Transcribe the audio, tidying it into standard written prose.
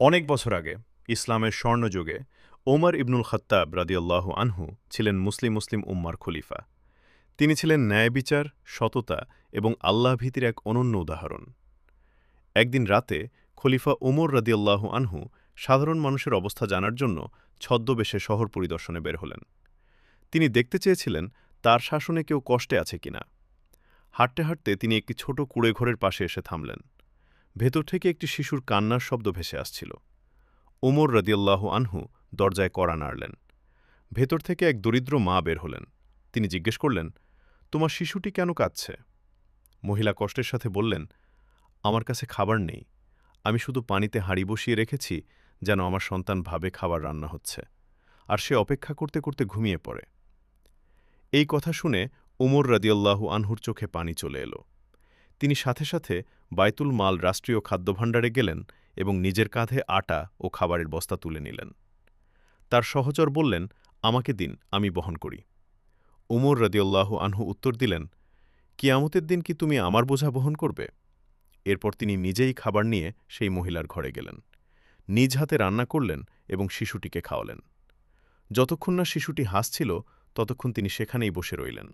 অনেক বছর আগে ইসলামের স্বর্ণযুগে ওমর ইবনুল খাত্তাব রাদিয়াল্লাহু আনহু ছিলেন মুসলিম উম্মার খলিফা। তিনি ছিলেন ন্যায়বিচার, সততা এবং আল্লাহভীতির এক অনন্য উদাহরণ। একদিন রাতে খলিফা ওমর রাদিয়াল্লাহু আনহু সাধারণ মানুষের অবস্থা জানার জন্য ছদ্মবেশে শহর পরিদর্শনে বের হলেন। তিনি দেখতে চেয়েছিলেন তার শাসনে কেউ কষ্টে আছে কিনা। হাঁটতে হাঁটতে তিনি একটি ছোট কুঁড়েঘরের পাশে এসে থামলেন। ভেতর থেকে একটি শিশুর কান্নার শব্দ ভেসে আসছিল। ওমর রাদিয়াল্লাহু আনহু দরজায় কড়া নাড়লেন। ভেতর থেকে এক দরিদ্র মা বের হলেন। তিনি জিজ্ঞেস করলেন, তোমার শিশুটি কেন কাঁদছে? মহিলা কষ্টের সাথে বললেন, আমার কাছে খাবার নেই। আমি শুধু পানিতে হাঁড়ি বসিয়ে রেখেছি যেন আমার সন্তান ভাবে খাবার রান্না হচ্ছে, আর সে অপেক্ষা করতে করতে ঘুমিয়ে পড়ে। এই কথা শুনে ওমর রাদিয়াল্লাহু আনহুর চোখে পানি চলে এলো। তিনি সাথে সাথে বায়তুল মাল রাষ্ট্রীয় খাদ্যভাণ্ডারে গেলেন এবং নিজের কাঁধে আটা ও খাবারের বস্তা তুলে নিলেন। তার সহচর বললেন, আমাকে দিন, আমি বহন করি। উমর রাদিয়াল্লাহু আনহু উত্তর দিলেন, কিয়ামতের দিন কি তুমি আমার বোঝা বহন করবে? এরপর তিনি নিজেই খাবার নিয়ে সেই মহিলার ঘরে গেলেন। নিজ হাতে রান্না করলেন এবং শিশুটিকে খাওয়ালেন। যতক্ষণ না শিশুটি হাসছিল ততক্ষণ তিনি সেখানেই বসে রইলেন।